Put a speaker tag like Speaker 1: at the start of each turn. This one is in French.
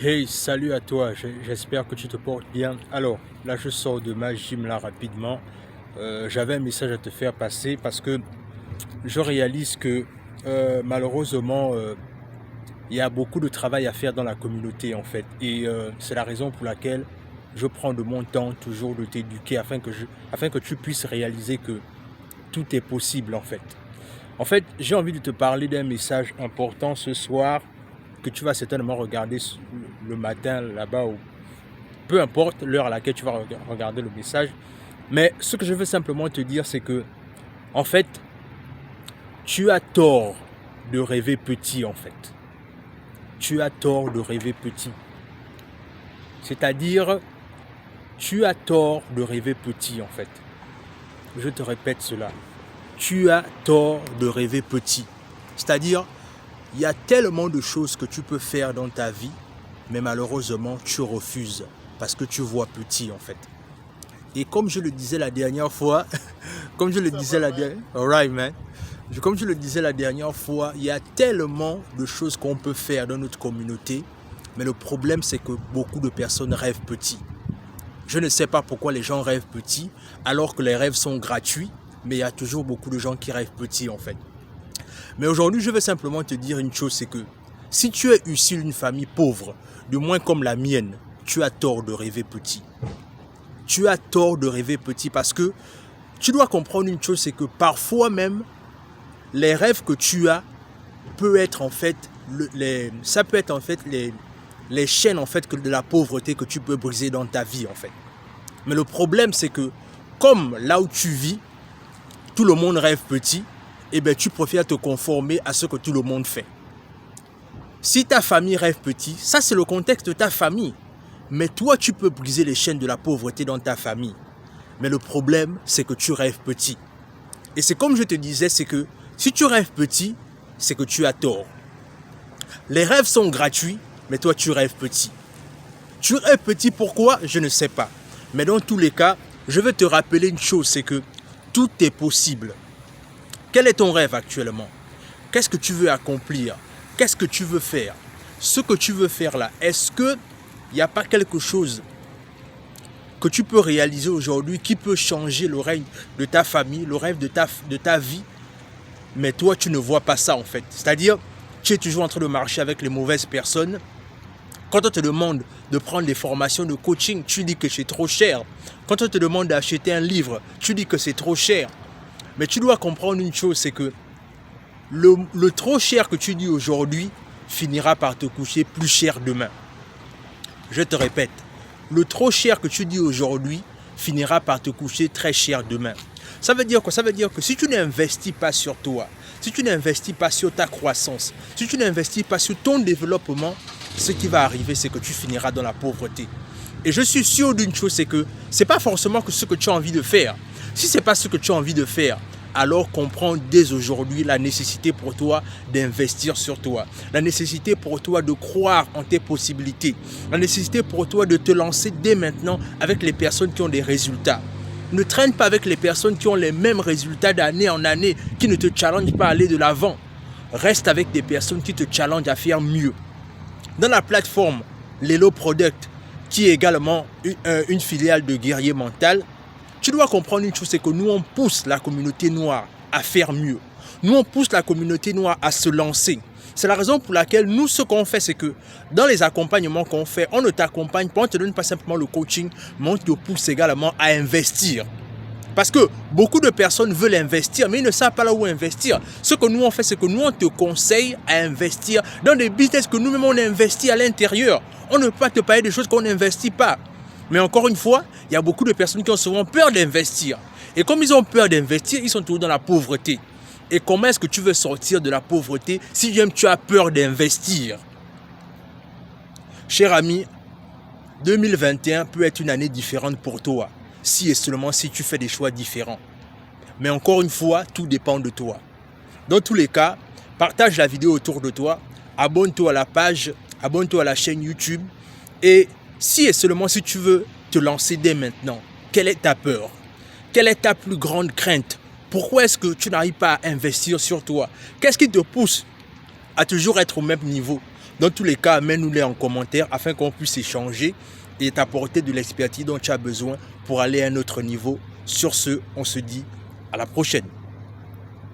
Speaker 1: Hey, salut à toi, j'espère que tu te portes bien. Alors, là je sors de ma gym là rapidement. J'avais un message à te faire passer parce que je réalise que malheureusement il y a beaucoup de travail à faire dans la communauté en fait. Et c'est la raison pour laquelle je prends de mon temps toujours de t'éduquer afin que tu puisses réaliser que tout est possible en fait. En fait, j'ai envie de te parler d'un message important ce soir que tu vas certainement regarder le matin là-bas ou peu importe l'heure à laquelle tu vas regarder le message. Mais ce que je veux simplement te dire, c'est que, en fait, tu as tort de rêver petit, en fait. Tu as tort de rêver petit. C'est-à-dire, tu as tort de rêver petit, en fait. Je te répète cela. Tu as tort de rêver petit. C'est-à-dire, il y a tellement de choses que tu peux faire dans ta vie, mais malheureusement, tu refuses parce que tu vois petit, en fait. Et comme je le disais la dernière fois, comme je le disais la dernière, alright man, comme je le disais la dernière fois, il y a tellement de choses qu'on peut faire dans notre communauté, mais le problème c'est que beaucoup de personnes rêvent petit. Je ne sais pas pourquoi les gens rêvent petit, alors que les rêves sont gratuits, mais il y a toujours beaucoup de gens qui rêvent petit en fait. Mais aujourd'hui, je veux simplement te dire une chose, c'est que si tu es issu d'une famille pauvre, du moins comme la mienne, tu as tort de rêver petit. Tu as tort de rêver petit parce que tu dois comprendre une chose, c'est que parfois même, les rêves que tu as peut être en fait, ça peut être en fait les chaînes en fait de la pauvreté que tu peux briser dans ta vie en fait. Mais le problème c'est que comme là où tu vis, tout le monde rêve petit, et bien tu préfères te conformer à ce que tout le monde fait. Si ta famille rêve petit, ça c'est le contexte de ta famille. Mais toi, tu peux briser les chaînes de la pauvreté dans ta famille. Mais le problème, c'est que tu rêves petit. Et c'est comme je te disais, c'est que si tu rêves petit, c'est que tu as tort. Les rêves sont gratuits, mais toi, tu rêves petit. Tu rêves petit, pourquoi? Je ne sais pas. Mais dans tous les cas, je veux te rappeler une chose, c'est que tout est possible. Quel est ton rêve actuellement? Qu'est-ce que tu veux accomplir? Qu'est-ce que tu veux faire? Ce que tu veux faire là, est-ce que il n'y a pas quelque chose que tu peux réaliser aujourd'hui qui peut changer le règne de ta famille, le rêve de ta vie, mais toi, tu ne vois pas ça en fait. C'est-à-dire, tu es toujours en train de marcher avec les mauvaises personnes. Quand on te demande de prendre des formations de coaching, tu dis que c'est trop cher. Quand on te demande d'acheter un livre, tu dis que c'est trop cher. Mais tu dois comprendre une chose, c'est que le trop cher que tu dis aujourd'hui finira par te coucher plus cher demain. Je te répète, le trop cher que tu dis aujourd'hui finira par te coucher très cher demain. Ça veut dire quoi? Ça veut dire que si tu n'investis pas sur toi, si tu n'investis pas sur ta croissance, si tu n'investis pas sur ton développement, ce qui va arriver, c'est que tu finiras dans la pauvreté. Et je suis sûr d'une chose, c'est que ce n'est pas forcément que ce que tu as envie de faire. Si ce n'est pas ce que tu as envie de faire, alors comprends dès aujourd'hui la nécessité pour toi d'investir sur toi, la nécessité pour toi de croire en tes possibilités, la nécessité pour toi de te lancer dès maintenant avec les personnes qui ont des résultats. Ne traîne pas avec les personnes qui ont les mêmes résultats d'année en année, qui ne te challengent pas à aller de l'avant. Reste avec des personnes qui te challengent à faire mieux. Dans la plateforme Lelo Product, qui est également une filiale de Guerrier Mental, tu dois comprendre une chose, c'est que nous, on pousse la communauté noire à faire mieux. Nous, on pousse la communauté noire à se lancer. C'est la raison pour laquelle nous, ce qu'on fait, c'est que dans les accompagnements qu'on fait, on ne t'accompagne pas, on ne te donne pas simplement le coaching, mais on te pousse également à investir. Parce que beaucoup de personnes veulent investir, mais ils ne savent pas là où investir. Ce que nous, on fait, c'est que nous, on te conseille à investir dans des business que nous-mêmes, on investit à l'intérieur. On ne peut pas te parler des choses qu'on n'investit pas. Mais encore une fois, il y a beaucoup de personnes qui ont souvent peur d'investir. Et comme ils ont peur d'investir, ils sont toujours dans la pauvreté. Et comment est-ce que tu veux sortir de la pauvreté si même tu as peur d'investir? Cher ami, 2021 peut être une année différente pour toi, si et seulement si tu fais des choix différents. Mais encore une fois, tout dépend de toi. Dans tous les cas, partage la vidéo autour de toi, abonne-toi à la page, abonne-toi à la chaîne YouTube et si et seulement si tu veux te lancer dès maintenant, quelle est ta peur? Quelle est ta plus grande crainte? Pourquoi est-ce que tu n'arrives pas à investir sur toi? Qu'est-ce qui te pousse à toujours être au même niveau? Dans tous les cas, mets-nous-les en commentaire afin qu'on puisse échanger et t'apporter de l'expertise dont tu as besoin pour aller à un autre niveau. Sur ce, on se dit à la prochaine.